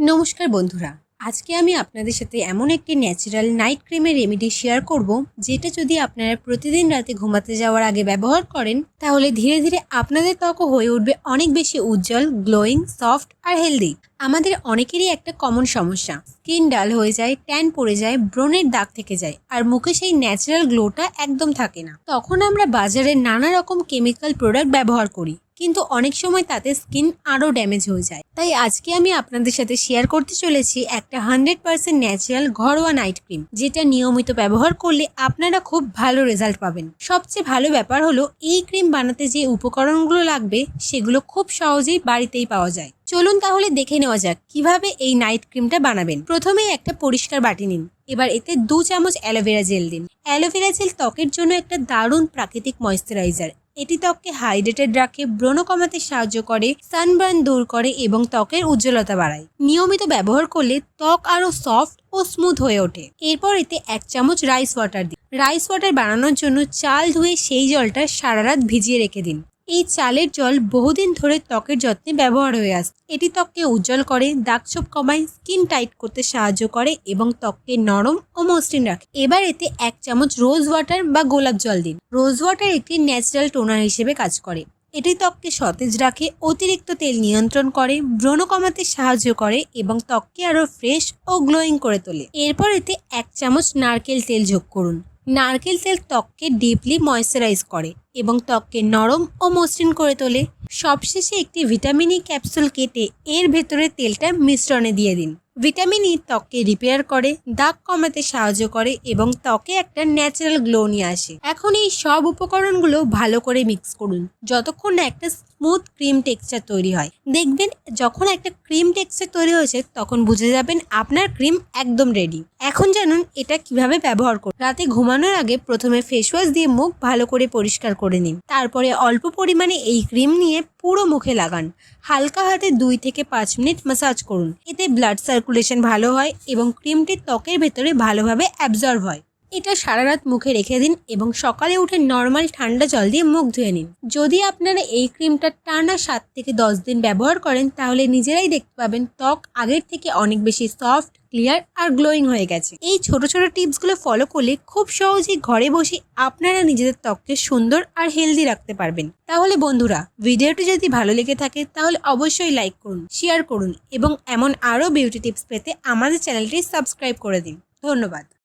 নমস্কার বন্ধুরা, আজকে আমি আপনাদের সাথে এমন একটি ন্যাচারাল নাইট ক্রিমের রেমেডি শেয়ার করব, যেটা যদি আপনারা প্রতিদিন রাতে ঘুমাতে যাওয়ার আগে ব্যবহার করেন তাহলে ধীরে ধীরে আপনাদের ত্বক হয়ে উঠবে অনেক বেশি উজ্জ্বল, গ্লোয়িং, সফট আর হেলদি। আমাদের অনেকেরই একটা কমন সমস্যা, স্কিন ডাল হয়ে যায়, ট্যান পড়ে যায়, ব্রণের দাগ থেকে যায় আর মুখে সেই ন্যাচারাল গ্লোটা একদম থাকে না। তখন আমরা বাজারে নানা রকম কেমিক্যাল প্রোডাক্ট ব্যবহার করি, কিন্তু অনেক সময় তাতে স্কিন আরও ড্যামেজ হয়ে যায়। তাই আজকে আমি আপনাদের সাথে শেয়ার করতে চলেছি একটা 100% ন্যাচারাল ঘরোয়া নাইট ক্রিম, যেটা নিয়মিত ব্যবহার করলে আপনারা খুব ভালো রেজাল্ট পাবেন। সবচেয়ে ভালো ব্যাপার হলো এই ক্রিম বানাতে যে উপকরণগুলো লাগবে সেগুলো খুব সহজেই বাড়িতেই পাওয়া যায়। চলুন তাহলে দেখে নেওয়া যাক কিভাবে এই নাইট ক্রিমটা বানাবেন। প্রথমেই একটা পরিষ্কার বাটি নিন। এবার এতে 2 চামচ অ্যালোভেরা জেল দিন। অ্যালোভেরা জেল ত্বকের জন্য একটা দারুণ প্রাকৃতিক ময়েশ্চারাইজার। এটি ত্বককে হাইড্রেটেড রাখে, ব্রণ কমাতে সাহায্য করে, সানবার্ন দূর করে এবং ত্বকের উজ্জ্বলতা বাড়ায়। নিয়মিত ব্যবহার করলে ত্বক আরও সফট ও স্মুথ হয়ে ওঠে। এরপর এতে 1 চামচ রাইস ওয়াটার দিন। রাইস ওয়াটার বানানোর জন্য চাল ধুয়ে সেই জলটা সারা রাত ভিজিয়ে রেখে দিন। এই চালের জল বহুদিন ধরে ত্বকের যত্নে ব্যবহার হয়ে আসছে। এটি ত্বককে উজ্জ্বল করে, দাগছোপ কমায়, স্কিন টাইট করতে সাহায্য করে এবং ত্বককে নরম ও মসৃণ রাখে। এবার এতে 1 চামচ রোজ ওয়াটার বা গোলাপ জল দিন। রোজ ওয়াটার একটি ন্যাচারাল টোনার হিসেবে কাজ করে। এটি ত্বককে সতেজ রাখে, অতিরিক্ত তেল নিয়ন্ত্রণ করে, ব্রণ কমাতে সাহায্য করে এবং ত্বককে আরও ফ্রেশ ও গ্লোয়িং করে তোলে। এরপর এতে 1 চামচ নারকেল তেল যোগ করুন। নারকেল তেল ত্বককে ডিপলি ময়েশ্চারাইজ করে এবং ত্বককে নরম ও মসৃণ করে তোলে। সবশেষে একটি ভিটামিন ই ক্যাপসুল কেটে এর ভেতরে তেলটা মিশ্রণে দিয়ে দিন। ভিটামিন ই ত্বককে রিপেয়ার করে, দাগ কমাতে সাহায্য করে এবং ত্বকে একটা ন্যাচারাল গ্লো নিয়ে আসে। এখন এই সব উপকরণগুলো ভালো করে মিক্স করুন যতক্ষণ না একটা স্মুথ ক্রিম টেক্সচার তৈরি হয়। দেখবেন যখন একটা ক্রিম টেক্সচার তৈরি হয়েছে তখন বুঝে যাবেন আপনার ক্রিম একদম রেডি। এখন জানুন এটা কিভাবে ব্যবহার করুন। রাতে ঘুমানোর আগে প্রথমে ফেস ওয়াশ দিয়ে মুখ ভালো করে পরিষ্কার করে নিন। তারপরে অল্প পরিমাণে এই ক্রিম নিয়ে পুরো মুখে লাগান। হালকা হাতে 2 থেকে 5 মিনিট ম্যাসাজ করুন। এতে ব্লাড সার্কুলেশন ভালো হয় এবং ক্রিমটি ত্বকের ভেতরে ভালোভাবে অ্যাবজর্ব হয়। এটা সারা রাত মুখে রেখে দিন এবং সকালে উঠে নর্মাল ঠান্ডা জল দিয়ে মুখ ধুয়ে নিন। যদি আপনারা এই ক্রিমটা টানা 7 থেকে 10 দিন ব্যবহার করেন তাহলে নিজেরাই দেখতে পাবেন ত্বক আগের থেকে অনেক বেশি সফট, ক্লিয়ার আর গ্লোয়িং হয়ে গেছে। এই ছোট ছোট টিপসগুলো ফলো করলে খুব সহজেই ঘরে বসে আপনারা নিজেদের ত্বককে সুন্দর আর হেলদি রাখতে পারবেন। তাহলে বন্ধুরা, ভিডিওটি যদি ভালো লেগে থাকে তাহলে অবশ্যই লাইক করুন, শেয়ার করুন এবং এমন আরও বিউটি টিপস পেতে আমাদের চ্যানেলটি সাবস্ক্রাইব করে দিন। ধন্যবাদ।